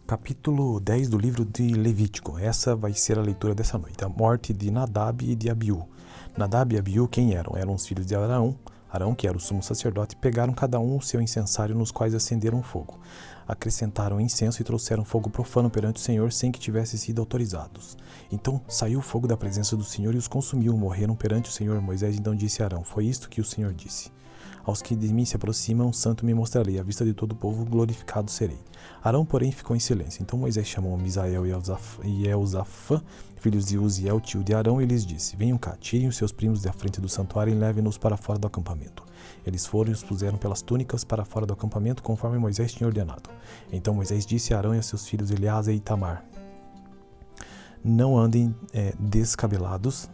Capítulo 10 do livro de Levítico. Essa vai ser a leitura dessa noite. A morte de Nadab e de Abiú. Nadab e Abiú quem eram? Eram os filhos de Arão. Arão, que era o sumo sacerdote, pegaram cada um o seu incensário, nos quais acenderam fogo. Acrescentaram incenso e trouxeram fogo profano perante o Senhor, sem que tivessem sido autorizados. Então saiu o fogo da presença do Senhor e os consumiu. Morreram perante o Senhor. Moisés então disse a Arão: foi isto que o Senhor disse: aos que de mim se aproximam, santo me mostrarei, à vista de todo o povo glorificado serei. Arão, porém, ficou em silêncio. Então Moisés chamou Misael e Elzafã, filhos de Uziel, tio de Arão, e lhes disse: venham cá, tirem os seus primos da frente do santuário e levem-nos para fora do acampamento. Eles foram e os puseram pelas túnicas para fora do acampamento, conforme Moisés tinha ordenado. Então Moisés disse a Arão e a seus filhos Eleazar e Itamar: não andem descabelados,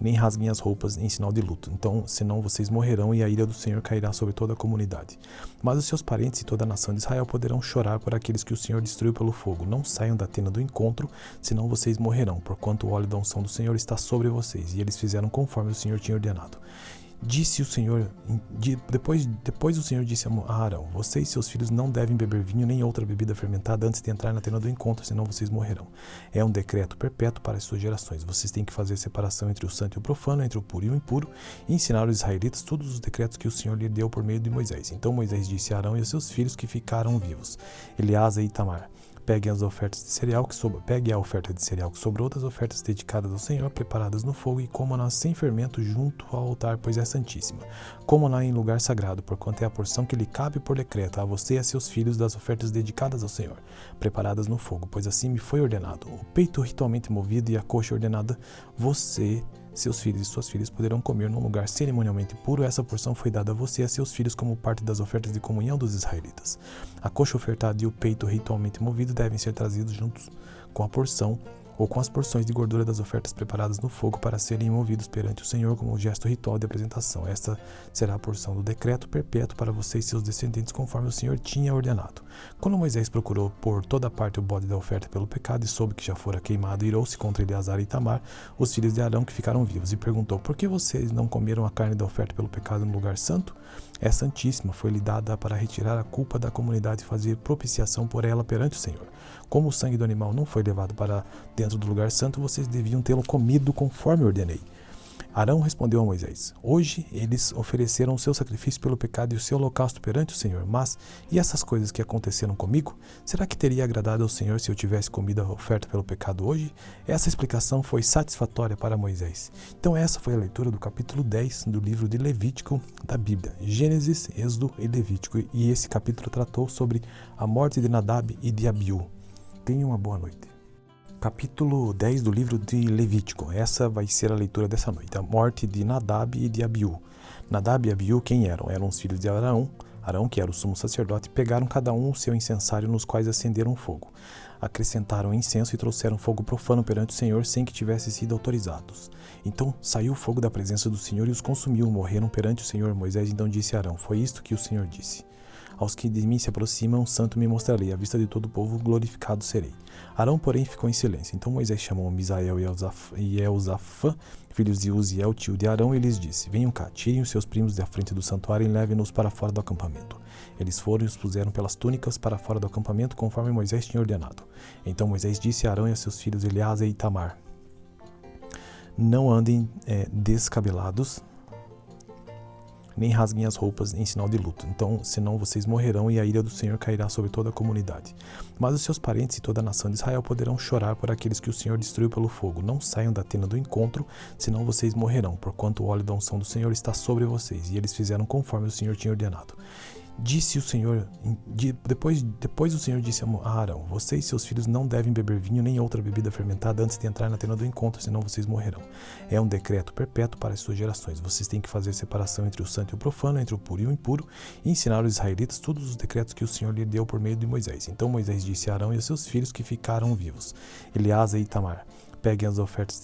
nem rasguem as roupas em sinal de luto. Então, senão vocês morrerão e a ira do Senhor cairá sobre toda a comunidade. Mas os seus parentes e toda a nação de Israel poderão chorar por aqueles que o Senhor destruiu pelo fogo. Não saiam da tenda do encontro, senão vocês morrerão, porquanto o óleo da unção do Senhor está sobre vocês. E eles fizeram conforme o Senhor tinha ordenado. Depois o Senhor disse a Arão: você e seus filhos não devem beber vinho nem outra bebida fermentada antes de entrar na tenda do encontro, senão vocês morrerão. É um decreto perpétuo para as suas gerações. Vocês têm que fazer separação entre o santo e o profano, entre o puro e o impuro, e ensinar aos israelitas todos os decretos que o Senhor lhe deu por meio de Moisés. Então Moisés disse a Arão e a seus filhos que ficaram vivos, Eleazar e Itamar: peguem a oferta de cereal que sobrou das ofertas dedicadas ao Senhor, preparadas no fogo, e comam-na sem fermento junto ao altar, pois é santíssima. Comam-na em lugar sagrado, porquanto é a porção que lhe cabe por decreto a você e a seus filhos das ofertas dedicadas ao Senhor, preparadas no fogo, pois assim me foi ordenado. O peito ritualmente movido e a coxa ordenada, você, seus filhos e suas filhas poderão comer num lugar cerimonialmente puro. Essa porção foi dada a você e a seus filhos como parte das ofertas de comunhão dos israelitas. A coxa ofertada e o peito ritualmente movido devem ser trazidos juntos com a porção ou com as porções de gordura das ofertas preparadas no fogo para serem movidos perante o Senhor como um gesto ritual de apresentação. Esta será a porção do decreto perpétuo para você e seus descendentes, conforme o Senhor tinha ordenado. Quando Moisés procurou por toda parte o bode da oferta pelo pecado e soube que já fora queimado, irou-se contra Eleazar e Itamar, os filhos de Arão que ficaram vivos, e perguntou: por que vocês não comeram a carne da oferta pelo pecado no lugar santo? É santíssima, foi-lhe dada para retirar a culpa da comunidade e fazer propiciação por ela perante o Senhor. Como o sangue do animal não foi levado para dentro do lugar santo, vocês deviam tê-lo comido conforme ordenei. Arão respondeu a Moisés: hoje eles ofereceram o seu sacrifício pelo pecado e o seu holocausto perante o Senhor, mas e essas coisas que aconteceram comigo? Será que teria agradado ao Senhor se eu tivesse comido a oferta pelo pecado hoje? Essa explicação foi satisfatória para Moisés. Então essa foi a leitura do capítulo 10 do livro de Levítico da Bíblia. Gênesis, Êxodo e Levítico. E esse capítulo tratou sobre a morte de Nadab e de Abiú. Tenham uma boa noite. Capítulo 10 do livro de Levítico. Essa vai ser a leitura dessa noite. A morte de Nadab e de Abiú. Nadab e Abiú quem eram? Eram os filhos de Arão. Arão, que era o sumo sacerdote, pegaram cada um o seu incensário, nos quais acenderam fogo. Acrescentaram incenso e trouxeram fogo profano perante o Senhor, sem que tivessem sido autorizados. Então saiu o fogo da presença do Senhor e os consumiu. Morreram perante o Senhor. Moisés então disse a Arão: foi isto que o Senhor disse: aos que de mim se aproximam, santo me mostrarei, à vista de todo o povo glorificado serei. Arão, porém, ficou em silêncio. Então Moisés chamou Misael e Elzafã, filhos de Uziel, tio de Arão, e lhes disse: venham cá, tirem os seus primos da frente do santuário e levem-nos para fora do acampamento. Eles foram e os puseram pelas túnicas para fora do acampamento, conforme Moisés tinha ordenado. Então Moisés disse a Arão e a seus filhos Eleazar e Itamar: não andem descabelados, nem rasguem as roupas em sinal de luto. Então, senão vocês morrerão e a ira do Senhor cairá sobre toda a comunidade. Mas os seus parentes e toda a nação de Israel poderão chorar por aqueles que o Senhor destruiu pelo fogo. Não saiam da tenda do encontro, senão vocês morrerão, porquanto o óleo da unção do Senhor está sobre vocês. E eles fizeram conforme o Senhor tinha ordenado. Depois o Senhor disse a Arão: você e seus filhos não devem beber vinho nem outra bebida fermentada antes de entrar na tenda do encontro, senão vocês morrerão. É um decreto perpétuo para as suas gerações. Vocês têm que fazer separação entre o santo e o profano, entre o puro e o impuro, e ensinar aos israelitas todos os decretos que o Senhor lhe deu por meio de Moisés. Então Moisés disse a Arão e a seus filhos que ficaram vivos, Eleazar e Itamar: peguem a oferta de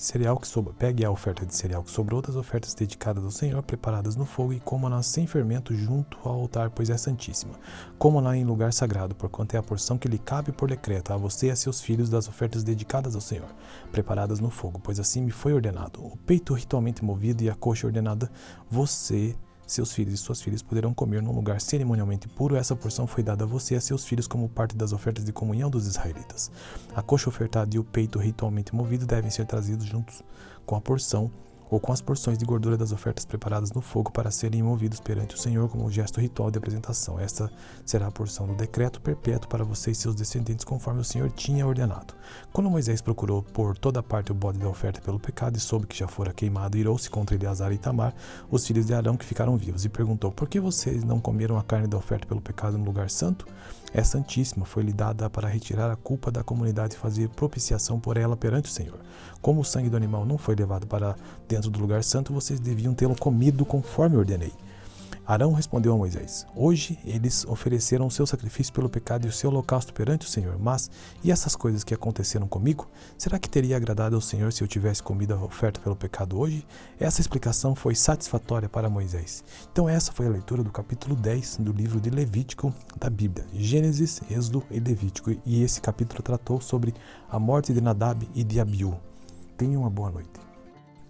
cereal que sobrou das ofertas dedicadas ao Senhor, preparadas no fogo, e comam-na sem fermento junto ao altar, pois é santíssima. Comam-na em lugar sagrado, porquanto é a porção que lhe cabe por decreto a você e a seus filhos das ofertas dedicadas ao Senhor, preparadas no fogo, pois assim me foi ordenado. O peito ritualmente movido e a coxa ordenada, você, seus filhos e suas filhas poderão comer num lugar cerimonialmente puro. Essa porção foi dada a você e a seus filhos como parte das ofertas de comunhão dos israelitas. A coxa ofertada e o peito ritualmente movido devem ser trazidos juntos com a porção ou com as porções de gordura das ofertas preparadas no fogo para serem movidos perante o Senhor como um gesto ritual de apresentação. Esta será a porção do decreto perpétuo para você e seus descendentes, conforme o Senhor tinha ordenado. Quando Moisés procurou por toda parte o bode da oferta pelo pecado e soube que já fora queimado, irou-se contra Eleazar e Itamar, os filhos de Arão que ficaram vivos, e perguntou: por que vocês não comeram a carne da oferta pelo pecado no lugar santo? É santíssima, foi-lhe dada para retirar a culpa da comunidade e fazer propiciação por ela perante o Senhor. Como o sangue do animal não foi levado para dentro do lugar santo, vocês deviam tê-lo comido conforme ordenei. Arão respondeu a Moisés: hoje eles ofereceram o seu sacrifício pelo pecado e o seu holocausto perante o Senhor, mas, e essas coisas que aconteceram comigo? Será que teria agradado ao Senhor se eu tivesse comido a oferta pelo pecado hoje? Essa explicação foi satisfatória para Moisés. Então essa foi a leitura do capítulo 10 do livro de Levítico da Bíblia. Gênesis, Êxodo e Levítico, e esse capítulo tratou sobre a morte de Nadab e de Abiú. Tenha uma boa noite.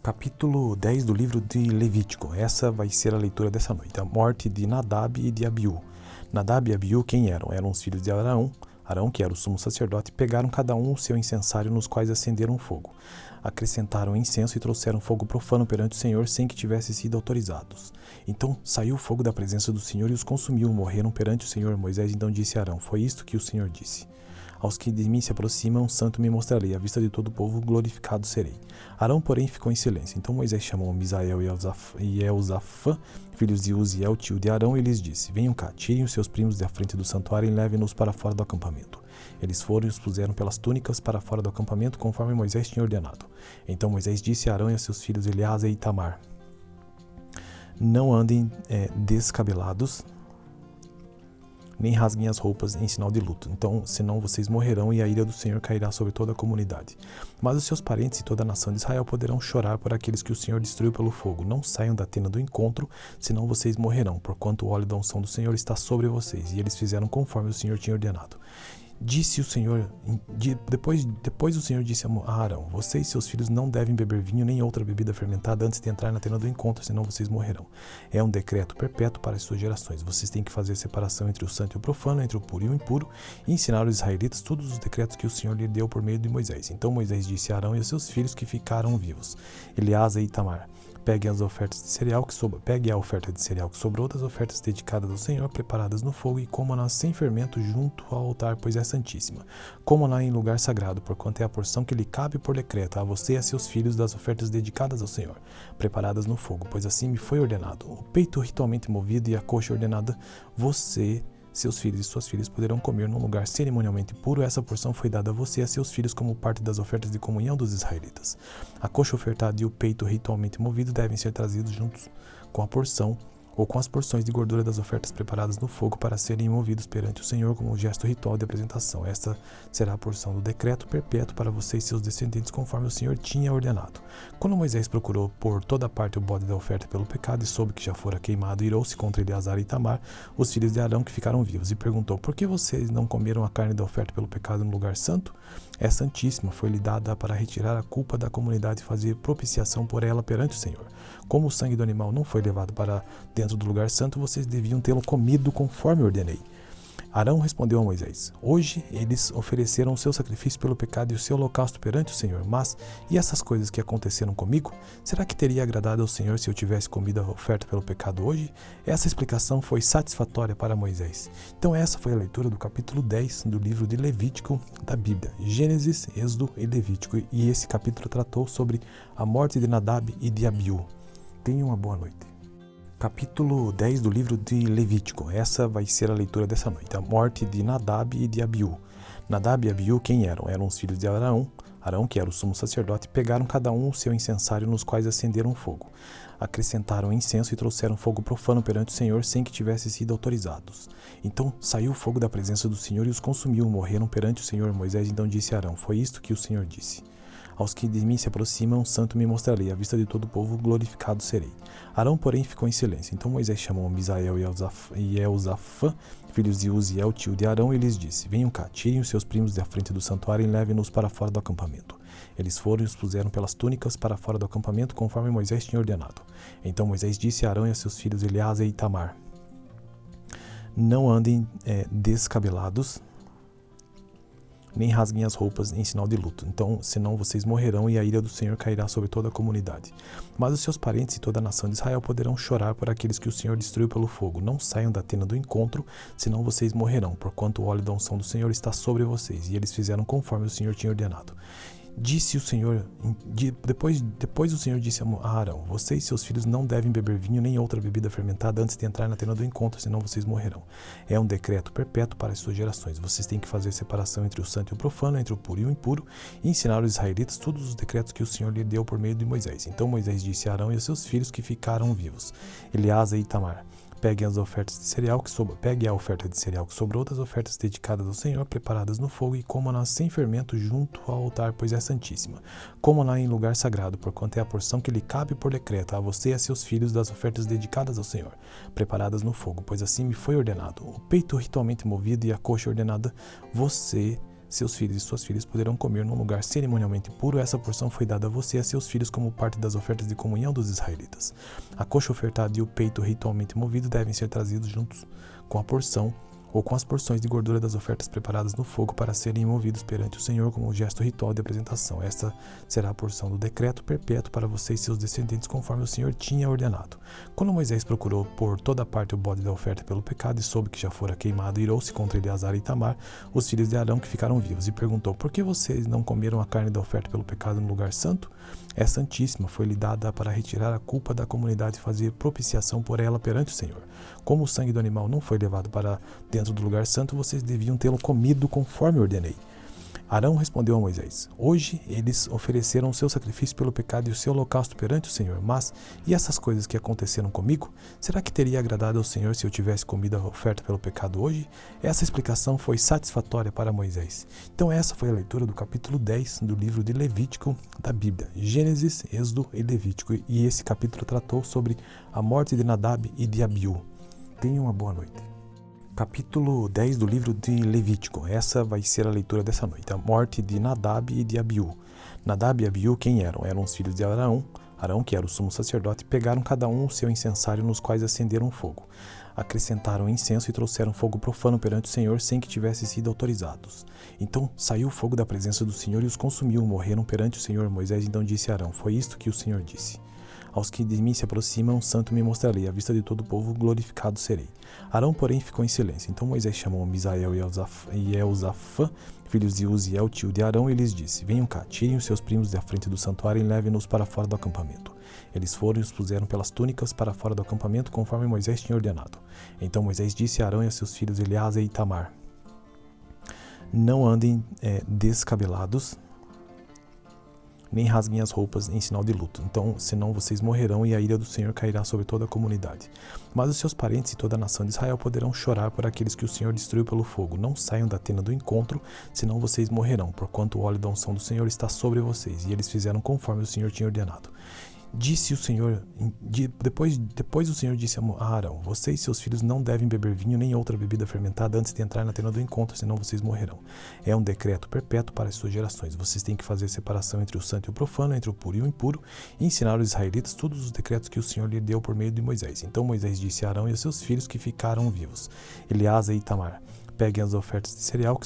Capítulo 10 do livro de Levítico. Essa vai ser a leitura dessa noite. A morte de Nadab e de Abiú. Nadab e Abiú quem eram? Eram os filhos de Arão. Arão, que era o sumo sacerdote, pegaram cada um o seu incensário, nos quais acenderam fogo. Acrescentaram incenso e trouxeram fogo profano perante o Senhor, sem que tivessem sido autorizados. Então saiu o fogo da presença do Senhor e os consumiu. Morreram perante o Senhor. Moisés então disse a Arão: foi isto que o Senhor disse: aos que de mim se aproximam, santo me mostrarei, à vista de todo o povo glorificado serei. Arão, porém, ficou em silêncio. Então Moisés chamou Misael e Elzafã, filhos de Uziel, tio de Arão, e lhes disse: venham cá, tirem os seus primos da frente do santuário e levem-nos para fora do acampamento. Eles foram e os puseram pelas túnicas para fora do acampamento, conforme Moisés tinha ordenado. Então Moisés disse a Arão e a seus filhos Eleazar e Itamar: não andem descabelados, nem rasguem as roupas em sinal de luto. Então, senão vocês morrerão e a ira do Senhor cairá sobre toda a comunidade. Mas os seus parentes e toda a nação de Israel poderão chorar por aqueles que o Senhor destruiu pelo fogo. Não saiam da tenda do encontro, senão vocês morrerão, porquanto o óleo da unção do Senhor está sobre vocês. E eles fizeram conforme o Senhor tinha ordenado. Disse o Senhor, depois o Senhor disse a Arão: você e seus filhos não devem beber vinho nem outra bebida fermentada antes de entrar na tenda do encontro, senão vocês morrerão. É um decreto perpétuo para as suas gerações. Vocês têm que fazer separação entre o santo e o profano, entre o puro e o impuro, e ensinar aos israelitas todos os decretos que o Senhor lhe deu por meio de Moisés. Então Moisés disse a Arão e aos seus filhos que ficaram vivos, Eleazar e Itamar: pegue a oferta de cereal que sobrou das ofertas dedicadas ao Senhor, preparadas no fogo, e coma-na sem fermento junto ao altar, pois é santíssima. Coma-na em lugar sagrado, porquanto é a porção que lhe cabe por decreto a você e a seus filhos das ofertas dedicadas ao Senhor, preparadas no fogo, pois assim me foi ordenado. O peito ritualmente movido e a coxa ordenada, você, seus filhos e suas filhas poderão comer num lugar cerimonialmente puro. Essa porção foi dada a você e a seus filhos como parte das ofertas de comunhão dos israelitas. A coxa ofertada e o peito ritualmente movido devem ser trazidos juntos com a porção ou com as porções de gordura das ofertas preparadas no fogo para serem movidos perante o Senhor como um gesto ritual de apresentação. Esta será a porção do decreto perpétuo para você e seus descendentes, conforme o Senhor tinha ordenado. Quando Moisés procurou por toda parte o bode da oferta pelo pecado e soube que já fora queimado, irou-se contra Eleazar e Itamar, os filhos de Arão que ficaram vivos, e perguntou: por que vocês não comeram a carne da oferta pelo pecado no lugar santo? É santíssima, foi-lhe dada para retirar a culpa da comunidade e fazer propiciação por ela perante o Senhor. Como o sangue do animal não foi levado para dentro do lugar santo, vocês deviam tê-lo comido conforme ordenei. Arão respondeu a Moisés: hoje eles ofereceram o seu sacrifício pelo pecado e o seu holocausto perante o Senhor, mas, e essas coisas que aconteceram comigo? Será que teria agradado ao Senhor se eu tivesse comido a oferta pelo pecado hoje? Essa explicação foi satisfatória para Moisés. Então essa foi a leitura do capítulo 10 do livro de Levítico da Bíblia. Gênesis, Êxodo e Levítico, e esse capítulo tratou sobre a morte de Nadab e de Abiú. Tenha uma boa noite. Capítulo 10 do livro de Levítico. Essa vai ser a leitura dessa noite. A morte de Nadab e de Abiú. Nadab e Abiú quem eram? Eram os filhos de Arão. Arão, que era o sumo sacerdote, pegaram cada um o seu incensário, nos quais acenderam fogo. Acrescentaram incenso e trouxeram fogo profano perante o Senhor, sem que tivessem sido autorizados. Então saiu o fogo da presença do Senhor e os consumiu. Morreram perante o Senhor. Moisés então disse a Arão: foi isto que o Senhor disse: aos que de mim se aproximam, santo me mostrarei, à vista de todo o povo glorificado serei. Arão, porém, ficou em silêncio. Então Moisés chamou Misael e Elzafã, filhos de Uziel, tio de Arão, e lhes disse: venham cá, tirem os seus primos da frente do santuário e levem-nos para fora do acampamento. Eles foram e os puseram pelas túnicas para fora do acampamento, conforme Moisés tinha ordenado. Então Moisés disse a Arão e a seus filhos Eleazar e Itamar: não andem descabelados, nem rasguem as roupas em sinal de luto. Então, senão vocês morrerão e a ira do Senhor cairá sobre toda a comunidade. Mas os seus parentes e toda a nação de Israel poderão chorar por aqueles que o Senhor destruiu pelo fogo. Não saiam da tenda do encontro, senão vocês morrerão, porquanto o óleo da unção do Senhor está sobre vocês. E eles fizeram conforme o Senhor tinha ordenado. Disse o Senhor, depois o Senhor disse a Arão: você e seus filhos não devem beber vinho nem outra bebida fermentada antes de entrar na tenda do encontro, senão vocês morrerão. É um decreto perpétuo para as suas gerações. Vocês têm que fazer separação entre o santo e o profano, entre o puro e o impuro, e ensinar os israelitas todos os decretos que o Senhor lhe deu por meio de Moisés. Então Moisés disse a Arão e a seus filhos que ficaram vivos, Eleazar e Itamar: pegue a oferta de cereal que sobrou das ofertas dedicadas ao Senhor, preparadas no fogo, e coma-na sem fermento junto ao altar, pois é santíssima. Coma-na em lugar sagrado, porquanto é a porção que lhe cabe por decreto a você e a seus filhos das ofertas dedicadas ao Senhor, preparadas no fogo, pois assim me foi ordenado. O peito ritualmente movido e a coxa ordenada, você, seus filhos e suas filhas poderão comer num lugar cerimonialmente puro. Essa porção foi dada a você e a seus filhos como parte das ofertas de comunhão dos israelitas. A coxa ofertada e o peito ritualmente movido devem ser trazidos juntos com a porção ou com as porções de gordura das ofertas preparadas no fogo para serem movidos perante o Senhor como um gesto ritual de apresentação. Esta será a porção do decreto perpétuo para você e seus descendentes, conforme o Senhor tinha ordenado. Quando Moisés procurou por toda parte o bode da oferta pelo pecado e soube que já fora queimado, irou-se contra Eleazar e Itamar, os filhos de Arão que ficaram vivos, e perguntou: por que vocês não comeram a carne da oferta pelo pecado no lugar santo? É santíssima, foi-lhe dada para retirar a culpa da comunidade e fazer propiciação por ela perante o Senhor. Como o sangue do animal não foi levado para dentro do lugar santo, vocês deviam tê-lo comido conforme ordenei. Arão respondeu a Moisés: hoje eles ofereceram o seu sacrifício pelo pecado e o seu holocausto perante o Senhor, mas e essas coisas que aconteceram comigo? Será que teria agradado ao Senhor se eu tivesse comido a oferta pelo pecado hoje? Essa explicação foi satisfatória para Moisés. Então essa foi a leitura do capítulo 10 do livro de Levítico da Bíblia, Gênesis, Êxodo e Levítico, e esse capítulo tratou sobre a morte de Nadab e de Abiú. Tenham uma boa noite. Capítulo 10 do livro de Levítico. Essa vai ser a leitura dessa noite. A morte de Nadab e de Abiú. Nadab e Abiú quem eram? Eram os filhos de Arão. Arão, que era o sumo sacerdote, pegaram cada um o seu incensário, nos quais acenderam fogo. Acrescentaram incenso e trouxeram fogo profano perante o Senhor, sem que tivessem sido autorizados. Então saiu o fogo da presença do Senhor e os consumiu. Morreram perante o Senhor. Moisés então disse a Arão: foi isto que o Senhor disse: aos que de mim se aproximam, santo me mostrarei, à vista de todo o povo glorificado serei. Arão, porém, ficou em silêncio. Então Moisés chamou Misael e Elzafã, filhos de Uziel, tio de Arão, e lhes disse: venham cá, tirem os seus primos da frente do santuário e levem-nos para fora do acampamento. Eles foram e os puseram pelas túnicas para fora do acampamento, conforme Moisés tinha ordenado. Então Moisés disse a Arão e a seus filhos Eleazar e Itamar: não andem descabelados, nem rasguem as roupas em sinal de luto. Então, senão vocês morrerão e a ira do Senhor cairá sobre toda a comunidade. Mas os seus parentes e toda a nação de Israel poderão chorar por aqueles que o Senhor destruiu pelo fogo. Não saiam da tenda do encontro, senão vocês morrerão, porquanto o óleo da unção do Senhor está sobre vocês. E eles fizeram conforme o Senhor tinha ordenado. Disse o Senhor, depois o Senhor disse a Arão: você e seus filhos não devem beber vinho nem outra bebida fermentada antes de entrar na tenda do encontro, senão vocês morrerão. É um decreto perpétuo para as suas gerações. Vocês têm que fazer separação entre o santo e o profano, entre o puro e o impuro, e ensinar os israelitas todos os decretos que o Senhor lhe deu por meio de Moisés. Então Moisés disse a Arão e a seus filhos que ficaram vivos, Eleazar e Itamar: pegue a oferta de cereal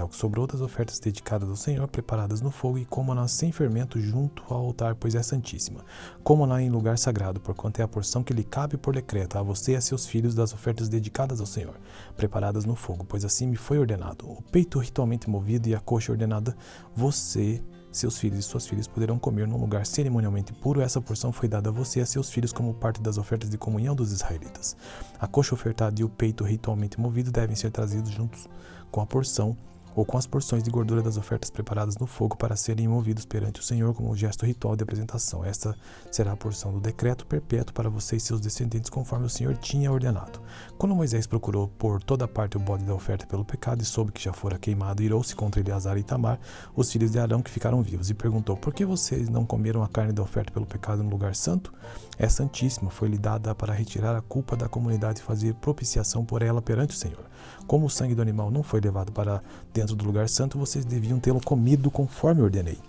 que sobrou das ofertas dedicadas ao Senhor, preparadas no fogo, e coma-na sem fermento junto ao altar, pois é santíssima. Coma-na em lugar sagrado, porquanto é a porção que lhe cabe por decreto a você e a seus filhos das ofertas dedicadas ao Senhor, preparadas no fogo, pois assim me foi ordenado. O peito ritualmente movido e a coxa ordenada, você, seus filhos e suas filhas poderão comer num lugar cerimonialmente puro. Essa porção foi dada a você e a seus filhos como parte das ofertas de comunhão dos israelitas. A coxa ofertada e o peito ritualmente movido devem ser trazidos juntos com a porção ou com as porções de gordura das ofertas preparadas no fogo para serem movidos perante o Senhor como um gesto ritual de apresentação. Esta será a porção do decreto perpétuo para você e seus descendentes, conforme o Senhor tinha ordenado. Quando Moisés procurou por toda parte o bode da oferta pelo pecado e soube que já fora queimado, irou-se contra Eleazar e Itamar, os filhos de Arão que ficaram vivos, e perguntou: por que vocês não comeram a carne da oferta pelo pecado no lugar santo? É santíssima, foi-lhe dada para retirar a culpa da comunidade e fazer propiciação por ela perante o Senhor. Como o sangue do animal não foi levado para dentro dentro do lugar santo, vocês deviam tê-lo comido conforme ordenei.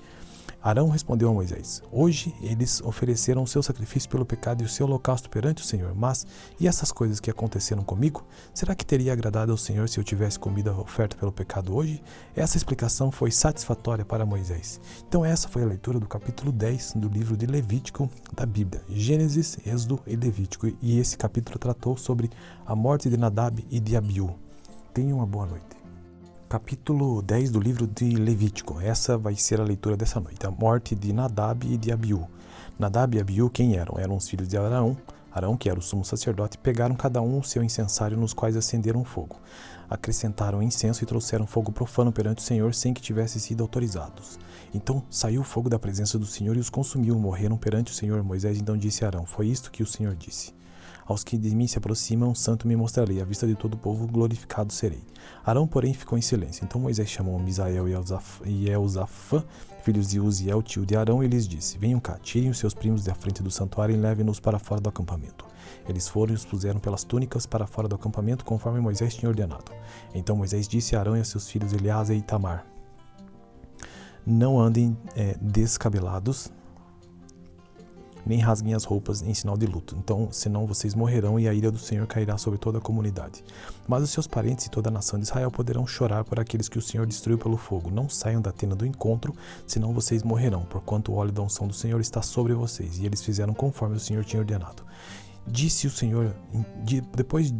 Arão respondeu a Moisés: Hoje eles ofereceram o seu sacrifício pelo pecado e o seu holocausto perante o Senhor, mas, e essas coisas que aconteceram comigo? Será que teria agradado ao Senhor se eu tivesse comido a oferta pelo pecado hoje? Essa explicação foi satisfatória para Moisés. Então essa foi a leitura do capítulo 10 do livro de Levítico da Bíblia. Gênesis, Êxodo e Levítico. E esse capítulo tratou sobre a morte de Nadab e de Abiú. Tenha uma boa noite. Capítulo 10 do livro de Levítico. Essa vai ser a leitura dessa noite. A morte de Nadab e de Abiú. Nadab e Abiú quem eram? Eram os filhos de Arão. Arão, que era o sumo sacerdote, pegaram cada um o seu incensário, nos quais acenderam fogo. Acrescentaram incenso e trouxeram fogo profano perante o Senhor, sem que tivessem sido autorizados. Então saiu o fogo da presença do Senhor e os consumiu. Morreram perante o Senhor. Moisés então disse a Arão: Foi isto que o Senhor disse: Aos que de mim se aproximam, santo me mostrarei, à vista de todo o povo, glorificado serei. Arão, porém, ficou em silêncio. Então Moisés chamou Misael e Elzafã, filhos de Uziel, tio de Arão, e lhes disse: Venham cá, tirem os seus primos da frente do santuário e levem-nos para fora do acampamento. Eles foram e os puseram pelas túnicas para fora do acampamento, conforme Moisés tinha ordenado. Então Moisés disse a Arão e a seus filhos Eleazar e Itamar: Não andem descabelados, nem rasguem as roupas em sinal de luto. Então, senão vocês morrerão e a ira do Senhor cairá sobre toda a comunidade. Mas os seus parentes e toda a nação de Israel poderão chorar por aqueles que o Senhor destruiu pelo fogo. Não saiam da tenda do encontro, senão vocês morrerão, porquanto o óleo da unção do Senhor está sobre vocês. E eles fizeram conforme o Senhor tinha ordenado. Disse o Senhor,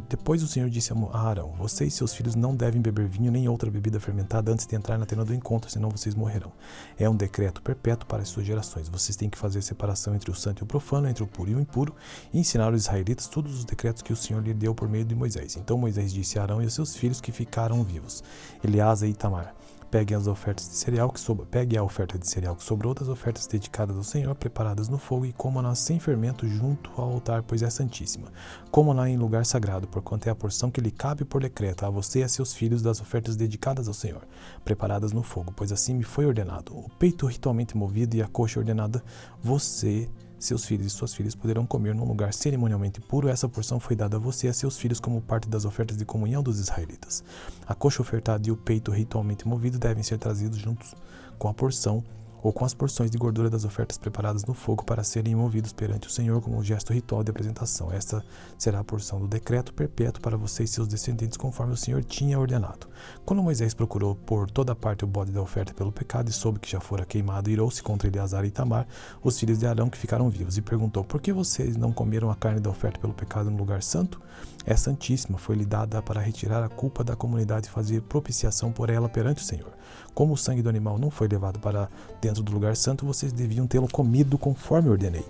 depois o Senhor disse a Arão: Você e seus filhos não devem beber vinho nem outra bebida fermentada antes de entrar na tenda do encontro, senão vocês morrerão. É um decreto perpétuo para as suas gerações. Vocês têm que fazer separação entre o santo e o profano, entre o puro e o impuro, e ensinar aos israelitas todos os decretos que o Senhor lhe deu por meio de Moisés. Então Moisés disse a Arão e aos seus filhos que ficaram vivos, Eleazar e Itamar: Pegue a oferta de cereal que sobrou das ofertas dedicadas ao Senhor, preparadas no fogo, e coma-na sem fermento junto ao altar, pois é santíssima. Coma-na em lugar sagrado, porquanto é a porção que lhe cabe por decreto a você e a seus filhos das ofertas dedicadas ao Senhor, preparadas no fogo, pois assim me foi ordenado. O peito ritualmente movido e a coxa ordenada, você, seus filhos e suas filhas poderão comer num lugar cerimonialmente puro. Essa porção foi dada a você e a seus filhos como parte das ofertas de comunhão dos israelitas. A coxa ofertada e o peito ritualmente movido devem ser trazidos juntos com a porção ou com as porções de gordura das ofertas preparadas no fogo para serem movidos perante o Senhor como um gesto ritual de apresentação. Esta será a porção do decreto perpétuo para você e seus descendentes, conforme o Senhor tinha ordenado. Quando Moisés procurou por toda parte o bode da oferta pelo pecado e soube que já fora queimado, irou-se contra Eleazar e Itamar, os filhos de Arão que ficaram vivos, e perguntou: Por que vocês não comeram a carne da oferta pelo pecado no lugar santo? É santíssima, foi-lhe dada para retirar a culpa da comunidade e fazer propiciação por ela perante o Senhor. Como o sangue do animal não foi levado para dentro do lugar santo, vocês deviam tê-lo comido conforme ordenei.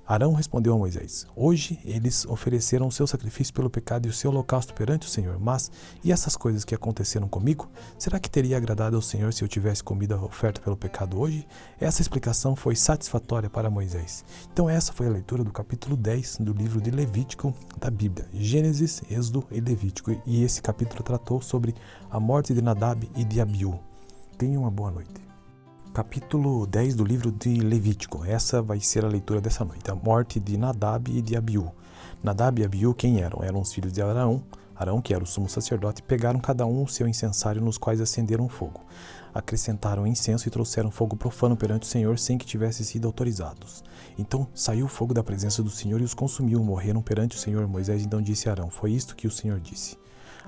Arão respondeu a Moisés: Hoje eles ofereceram o seu sacrifício pelo pecado e o seu holocausto perante o Senhor, mas, e essas coisas que aconteceram comigo? Será que teria agradado ao Senhor se eu tivesse comido a oferta pelo pecado hoje? Essa explicação foi satisfatória para Moisés. Então essa foi a leitura do capítulo 10 do livro de Levítico da Bíblia. Gênesis, Êxodo e Levítico. E esse capítulo tratou sobre a morte de Nadab e de Abiú. Tenha uma boa noite. Capítulo 10 do livro de Levítico. Essa vai ser a leitura dessa noite. A morte de Nadab e de Abiú. Nadab e Abiú quem eram? Eram os filhos de Arão. Arão, que era o sumo sacerdote, pegaram cada um o seu incensário, nos quais acenderam fogo. Acrescentaram incenso e trouxeram fogo profano perante o Senhor, sem que tivessem sido autorizados. Então saiu o fogo da presença do Senhor e os consumiu. Morreram perante o Senhor. Moisés então disse a Arão: Foi isto que o Senhor disse: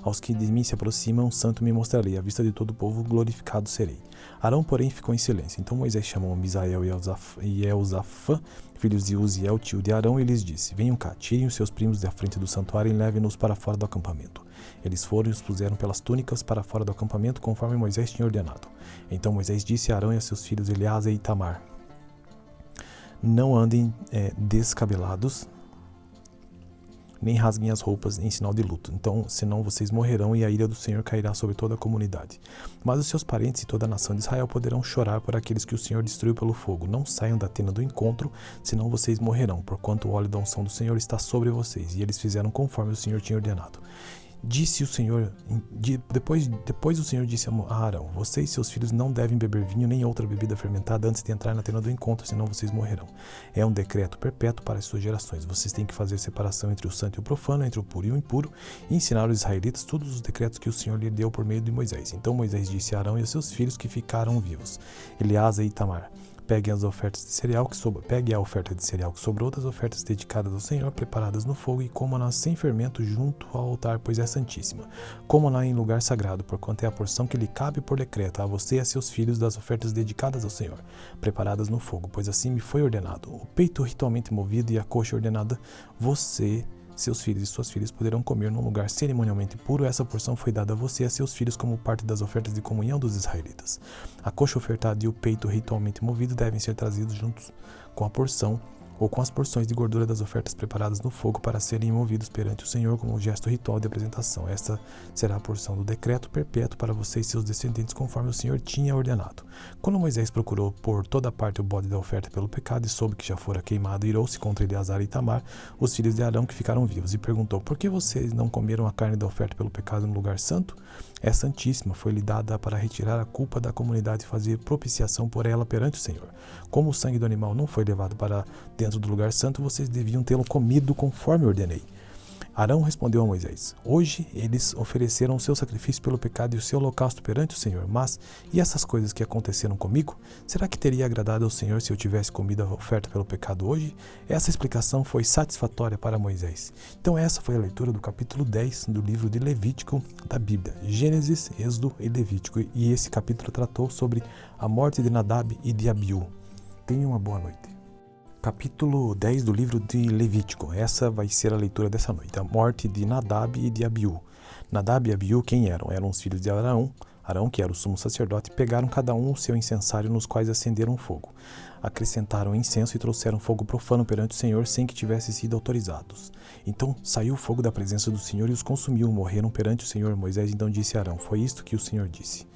Aos que de mim se aproximam, santo me mostrarei, à vista de todo o povo, glorificado serei. Arão, porém, ficou em silêncio. Então Moisés chamou Misael e Elzafã, filhos de Uziel, tio de Arão, e lhes disse: Venham cá, tirem os seus primos da frente do santuário e levem-nos para fora do acampamento. Eles foram e os puseram pelas túnicas para fora do acampamento, conforme Moisés tinha ordenado. Então Moisés disse a Arão e a seus filhos Eleazar e Itamar: Não andem descabelados, nem rasguem as roupas em sinal de luto. Então, senão vocês morrerão e a ira do Senhor cairá sobre toda a comunidade. Mas os seus parentes e toda a nação de Israel poderão chorar por aqueles que o Senhor destruiu pelo fogo. Não saiam da tenda do encontro, senão vocês morrerão, porquanto o óleo da unção do Senhor está sobre vocês. E eles fizeram conforme o Senhor tinha ordenado. Disse o Senhor, depois o Senhor disse a Arão: você e seus filhos não devem beber vinho nem outra bebida fermentada antes de entrar na tenda do encontro, senão vocês morrerão. É um decreto perpétuo para as suas gerações. Vocês têm que fazer separação entre o santo e o profano, entre o puro e o impuro, e ensinar os israelitas todos os decretos que o Senhor lhe deu por meio de Moisés. Então Moisés disse a Arão e a seus filhos que ficaram vivos, Eleazar e Itamar: pegue a oferta de cereal que sobrou das ofertas dedicadas ao Senhor, preparadas no fogo, e coma-na sem fermento junto ao altar, pois é santíssima. Coma-na em lugar sagrado, porquanto é a porção que lhe cabe por decreto a você e a seus filhos das ofertas dedicadas ao Senhor, preparadas no fogo, pois assim me foi ordenado. O peito ritualmente movido e a coxa ordenada, você, seus filhos e suas filhas poderão comer num lugar cerimonialmente puro. Essa porção foi dada a você e a seus filhos como parte das ofertas de comunhão dos israelitas. A coxa ofertada e o peito ritualmente movido devem ser trazidos juntos com a porção ou com as porções de gordura das ofertas preparadas no fogo para serem movidos perante o Senhor como um gesto ritual de apresentação. Esta será a porção do decreto perpétuo para você e seus descendentes, conforme o Senhor tinha ordenado. Quando Moisés procurou por toda parte o bode da oferta pelo pecado e soube que já fora queimado, irou-se contra Eleazar e Itamar, os filhos de Arão que ficaram vivos, e perguntou: por que vocês não comeram a carne da oferta pelo pecado no lugar santo? É santíssima, foi-lhe dada para retirar a culpa da comunidade e fazer propiciação por ela perante o Senhor. Como o sangue do animal não foi levado para dentro do lugar santo, vocês deviam tê-lo comido conforme ordenei. Arão respondeu a Moisés: hoje eles ofereceram o seu sacrifício pelo pecado e o seu holocausto perante o Senhor, mas, e essas coisas que aconteceram comigo? Será que teria agradado ao Senhor se eu tivesse comido a oferta pelo pecado hoje? Essa explicação foi satisfatória para Moisés. Então essa foi a leitura do capítulo 10 do livro de Levítico da Bíblia. Gênesis, Êxodo e Levítico, e esse capítulo tratou sobre a morte de Nadab e de Abiú. Tenha uma boa noite. Capítulo 10 do livro de Levítico. Essa vai ser a leitura dessa noite. A morte de Nadab e de Abiú. Nadab e Abiú quem eram? Eram os filhos de Arão. Arão, que era o sumo sacerdote, pegaram cada um o seu incensário, nos quais acenderam fogo. Acrescentaram incenso e trouxeram fogo profano perante o Senhor, sem que tivessem sido autorizados. Então saiu o fogo da presença do Senhor e os consumiu. Morreram perante o Senhor. Moisés então disse a Arão: foi isto que o Senhor disse: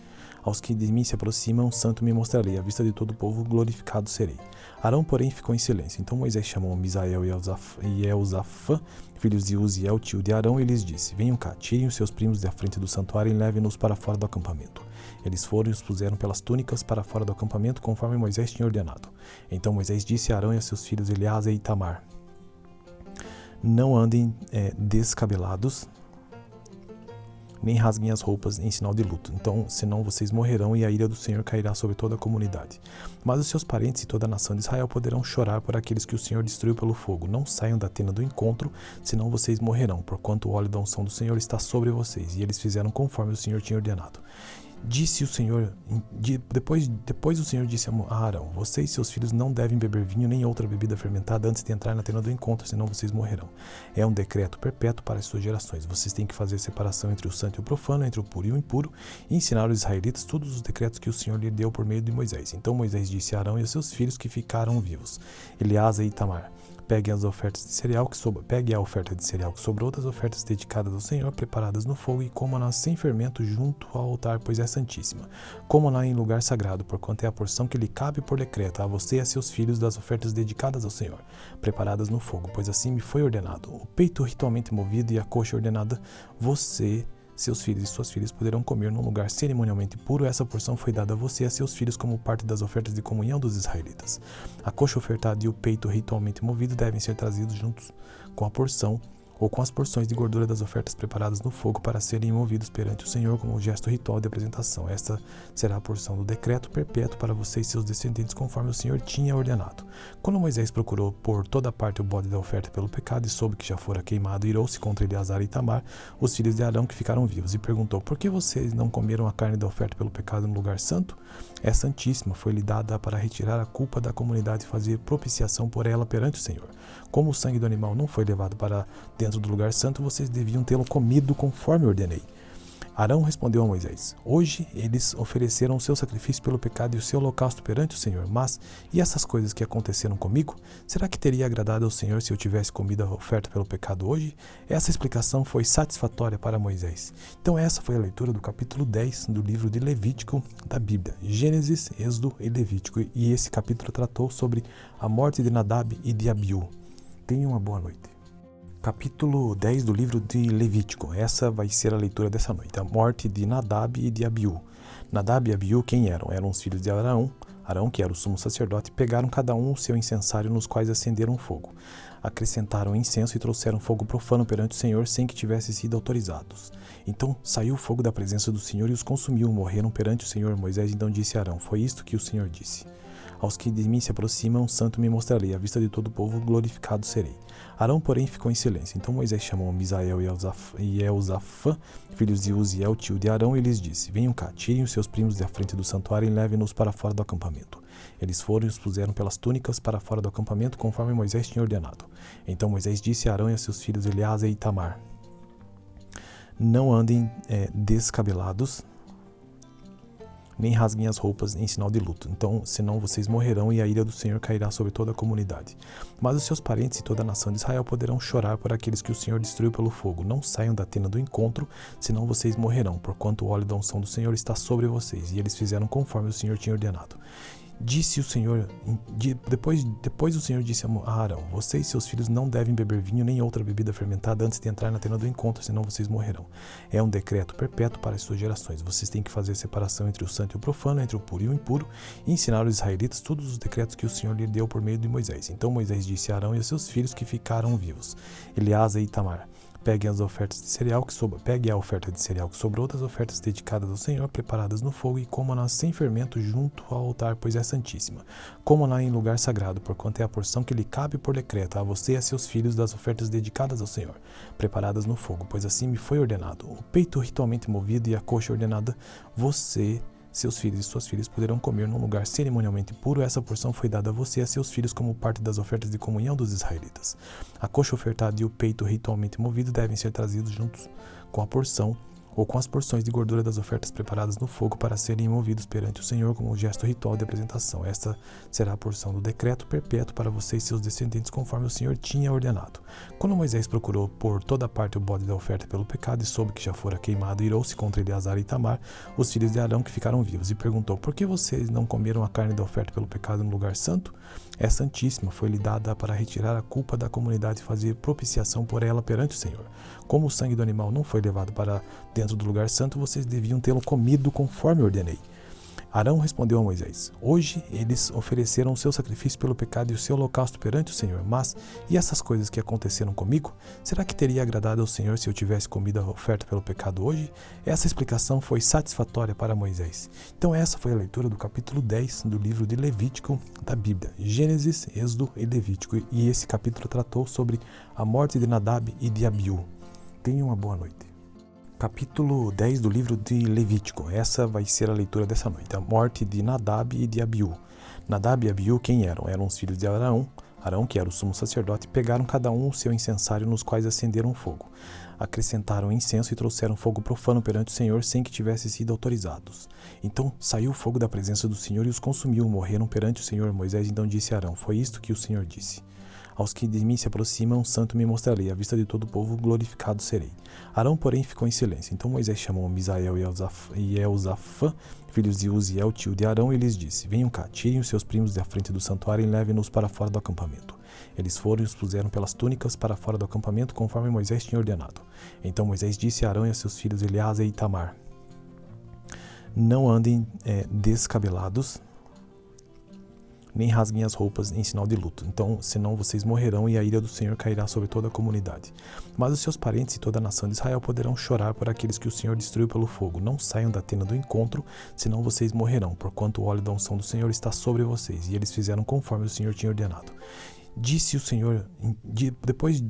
aos que de mim se aproximam, santo me mostrarei, à vista de todo o povo glorificado serei. Arão, porém, ficou em silêncio. Então Moisés chamou Misael e Elzafã, filhos de Uziel, tio de Arão, e lhes disse: venham cá, tirem os seus primos da frente do santuário e levem-nos para fora do acampamento. Eles foram e os puseram pelas túnicas para fora do acampamento, conforme Moisés tinha ordenado. Então Moisés disse a Arão e a seus filhos Eleazar e Itamar: não andem descabelados, nem rasguem as roupas em sinal de luto. Então, senão vocês morrerão e a ira do Senhor cairá sobre toda a comunidade. Mas os seus parentes e toda a nação de Israel poderão chorar por aqueles que o Senhor destruiu pelo fogo. Não saiam da tenda do encontro, senão vocês morrerão, porquanto o óleo da unção do Senhor está sobre vocês. E eles fizeram conforme o Senhor tinha ordenado. Disse o Senhor, depois o Senhor disse a Arão: você e seus filhos não devem beber vinho nem outra bebida fermentada antes de entrar na tenda do encontro, senão vocês morrerão. É um decreto perpétuo para as suas gerações. Vocês têm que fazer separação entre o santo e o profano, entre o puro e o impuro, e ensinar os israelitas todos os decretos que o Senhor lhe deu por meio de Moisés. Então Moisés disse a Arão e a seus filhos que ficaram vivos, Eleazar e Itamar: pegue a oferta de cereal que sobrou das ofertas dedicadas ao Senhor, preparadas no fogo, e coma-na sem fermento junto ao altar, pois é santíssima. Coma-na em lugar sagrado, porquanto é a porção que lhe cabe por decreto a você e a seus filhos das ofertas dedicadas ao Senhor, preparadas no fogo, pois assim me foi ordenado. O peito ritualmente movido e a coxa ordenada, você, seus filhos e suas filhas poderão comer num lugar cerimonialmente puro. Essa porção foi dada a você e a seus filhos como parte das ofertas de comunhão dos israelitas. A coxa ofertada e o peito ritualmente movido devem ser trazidos juntos com a porção ou com as porções de gordura das ofertas preparadas no fogo para serem movidos perante o Senhor como um gesto ritual de apresentação. Esta será a porção do decreto perpétuo para você e seus descendentes, conforme o Senhor tinha ordenado. Quando Moisés procurou por toda parte o bode da oferta pelo pecado e soube que já fora queimado, irou-se contra Eleazar e Itamar, os filhos de Arão que ficaram vivos, e perguntou: por que vocês não comeram a carne da oferta pelo pecado no lugar santo? É santíssima, foi-lhe dada para retirar a culpa da comunidade e fazer propiciação por ela perante o Senhor. Como o sangue do animal não foi levado para dentro do lugar santo, vocês deviam tê-lo comido conforme ordenei. Arão respondeu a Moisés: hoje eles ofereceram o seu sacrifício pelo pecado e o seu holocausto perante o Senhor, mas, e essas coisas que aconteceram comigo? Será que teria agradado ao Senhor se eu tivesse comido a oferta pelo pecado hoje? Essa explicação foi satisfatória para Moisés. Então essa foi a leitura do capítulo 10 do livro de Levítico da Bíblia. Gênesis, Êxodo e Levítico, e esse capítulo tratou sobre a morte de Nadab e de Abiú. Tenha uma boa noite. Capítulo 10 do livro de Levítico. Essa vai ser a leitura dessa noite. A morte de Nadab e de Abiú. Nadab e Abiú quem eram? Eram os filhos de Arão. Arão, que era o sumo sacerdote, pegaram cada um o seu incensário, nos quais acenderam fogo. Acrescentaram incenso e trouxeram fogo profano perante o Senhor, sem que tivessem sido autorizados. Então saiu o fogo da presença do Senhor e os consumiu. Morreram perante o Senhor. Moisés então disse a Arão: foi isto que o Senhor disse: aos que de mim se aproximam, santo me mostrarei, à vista de todo o povo glorificado serei. Arão, porém, ficou em silêncio. Então Moisés chamou Misael e Elzafã, filhos de Uziel, tio de Arão, e lhes disse: venham cá, tirem os seus primos da frente do santuário e levem-nos para fora do acampamento. Eles foram e os puseram pelas túnicas para fora do acampamento, conforme Moisés tinha ordenado. Então Moisés disse a Arão e a seus filhos Eleazar e Itamar: não andem descabelados, nem rasguem as roupas em sinal de luto. Então, senão vocês morrerão e a ira do Senhor cairá sobre toda a comunidade. Mas os seus parentes e toda a nação de Israel poderão chorar por aqueles que o Senhor destruiu pelo fogo. Não saiam da tenda do encontro, senão vocês morrerão, porquanto o óleo da unção do Senhor está sobre vocês. E eles fizeram conforme o Senhor tinha ordenado. Disse o Senhor, depois o Senhor disse a Arão: vocês e seus filhos não devem beber vinho nem outra bebida fermentada antes de entrar na tenda do encontro, senão vocês morrerão. É um decreto perpétuo para as suas gerações. Vocês têm que fazer separação entre o santo e o profano, entre o puro e o impuro, e ensinar os israelitas todos os decretos que o Senhor lhe deu por meio de Moisés. Então Moisés disse a Arão e a seus filhos que ficaram vivos, Eleazar e Itamar: peguem a oferta de cereal que sobrou das ofertas dedicadas ao Senhor, preparadas no fogo, e comam-na sem fermento junto ao altar, pois é santíssima. Comam-na em lugar sagrado, porquanto é a porção que lhe cabe por decreto a você e a seus filhos das ofertas dedicadas ao Senhor, preparadas no fogo, pois assim me foi ordenado. O peito ritualmente movido e a coxa ordenada, você, seus filhos e suas filhas poderão comer num lugar cerimonialmente puro. Essa porção foi dada a você e a seus filhos como parte das ofertas de comunhão dos israelitas. A coxa ofertada e o peito ritualmente movido devem ser trazidos juntos com a porção ou com as porções de gordura das ofertas preparadas no fogo para serem movidos perante o Senhor como um gesto ritual de apresentação. Esta será a porção do decreto perpétuo para você e seus descendentes, conforme o Senhor tinha ordenado. Quando Moisés procurou por toda parte o bode da oferta pelo pecado e soube que já fora queimado, irou-se contra Eleazar e Itamar, os filhos de Arão que ficaram vivos, e perguntou: por que vocês não comeram a carne da oferta pelo pecado no lugar santo? É santíssima, foi-lhe dada para retirar a culpa da comunidade e fazer propiciação por ela perante o Senhor. Como o sangue do animal não foi levado para dentro do lugar santo, vocês deviam tê-lo comido conforme ordenei. Arão respondeu a Moisés: hoje eles ofereceram o seu sacrifício pelo pecado e o seu holocausto perante o Senhor, mas, e essas coisas que aconteceram comigo? Será que teria agradado ao Senhor se eu tivesse comido a oferta pelo pecado hoje? Essa explicação foi satisfatória para Moisés. Então essa foi a leitura do capítulo 10 do livro de Levítico da Bíblia. Gênesis, Êxodo e Levítico. E esse capítulo tratou sobre a morte de Nadab e de Abiú. Tenham uma boa noite. Capítulo 10 do livro de Levítico. Essa vai ser a leitura dessa noite. A morte de Nadab e de Abiú. Nadab e Abiú quem eram? Eram os filhos de Arão. Arão, que era o sumo sacerdote, pegaram cada um o seu incensário, nos quais acenderam fogo. Acrescentaram incenso e trouxeram fogo profano perante o Senhor, sem que tivessem sido autorizados. Então saiu o fogo da presença do Senhor e os consumiu. Morreram perante o Senhor. Moisés então disse a Arão: foi isto que o Senhor disse: aos que de mim se aproximam, santo me mostrarei, à vista de todo o povo glorificado serei. Arão, porém, ficou em silêncio. Então Moisés chamou Misael e Elzafã, filhos de Uziel, tio de Arão, e lhes disse: venham cá, tirem os seus primos da frente do santuário e levem-nos para fora do acampamento. Eles foram e os puseram pelas túnicas para fora do acampamento, conforme Moisés tinha ordenado. Então Moisés disse a Arão e a seus filhos Eleazar e Itamar: não andem descabelados, nem rasguem as roupas em sinal de luto. Então, senão vocês morrerão e a ira do Senhor cairá sobre toda a comunidade. Mas os seus parentes e toda a nação de Israel poderão chorar por aqueles que o Senhor destruiu pelo fogo. Não saiam da tenda do encontro, senão vocês morrerão, porquanto o óleo da unção do Senhor está sobre vocês. E eles fizeram conforme o Senhor tinha ordenado. Disse o Senhor,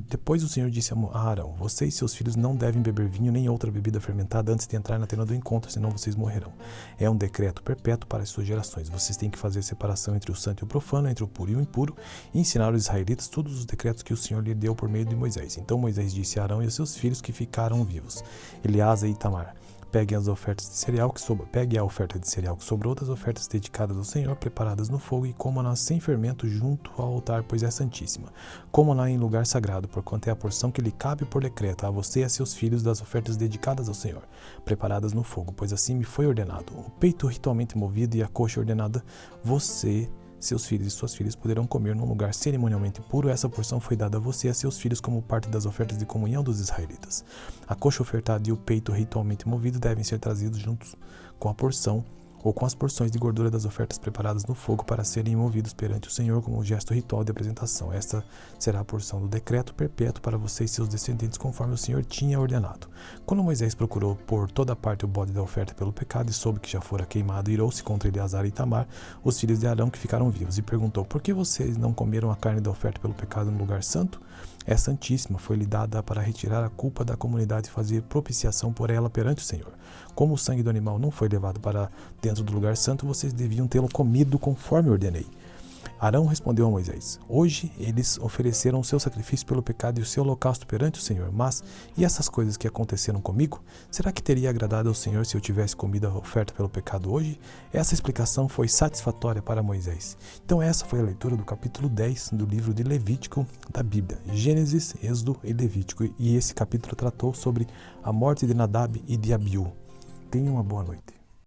depois o Senhor disse a Arão: vocês e seus filhos não devem beber vinho nem outra bebida fermentada antes de entrar na tenda do encontro, senão vocês morrerão. É um decreto perpétuo para as suas gerações. Vocês têm que fazer separação entre o santo e o profano, entre o puro e o impuro, e ensinar os israelitas todos os decretos que o Senhor lhe deu por meio de Moisés. Então Moisés disse a Arão e a seus filhos que ficaram vivos, Eleazar e Itamar: peguem a oferta de cereal que sobrou das ofertas dedicadas ao Senhor, preparadas no fogo, e comam-na sem fermento junto ao altar, pois é santíssima. Comam-na em lugar sagrado, porquanto é a porção que lhe cabe por decreto a você e a seus filhos das ofertas dedicadas ao Senhor, preparadas no fogo, pois assim me foi ordenado. O peito ritualmente movido e a coxa ordenada, você, seus filhos e suas filhas poderão comer num lugar cerimonialmente puro. Essa porção foi dada a você e a seus filhos como parte das ofertas de comunhão dos israelitas. A coxa ofertada e o peito ritualmente movido devem ser trazidos juntos com a porção ou com as porções de gordura das ofertas preparadas no fogo para serem movidos perante o Senhor como um gesto ritual de apresentação. Esta será a porção do decreto perpétuo para você e seus descendentes, conforme o Senhor tinha ordenado. Quando Moisés procurou por toda parte o bode da oferta pelo pecado e soube que já fora queimado, irou-se contra Eleazar e Itamar, os filhos de Arão que ficaram vivos, e perguntou: por que vocês não comeram a carne da oferta pelo pecado no lugar santo? É santíssima, foi-lhe dada para retirar a culpa da comunidade e fazer propiciação por ela perante o Senhor. Como o sangue do animal não foi levado para dentro do lugar santo, vocês deviam tê-lo comido conforme ordenei. Arão respondeu a Moisés: hoje eles ofereceram o seu sacrifício pelo pecado e o seu holocausto perante o Senhor, mas e essas coisas que aconteceram comigo? Será que teria agradado ao Senhor se eu tivesse comido a oferta pelo pecado hoje? Essa explicação foi satisfatória para Moisés. Então essa foi a leitura do capítulo 10 do livro de Levítico da Bíblia, Gênesis, Êxodo e Levítico, e esse capítulo tratou sobre a morte de Nadab e de Abiú. Tenha uma boa noite.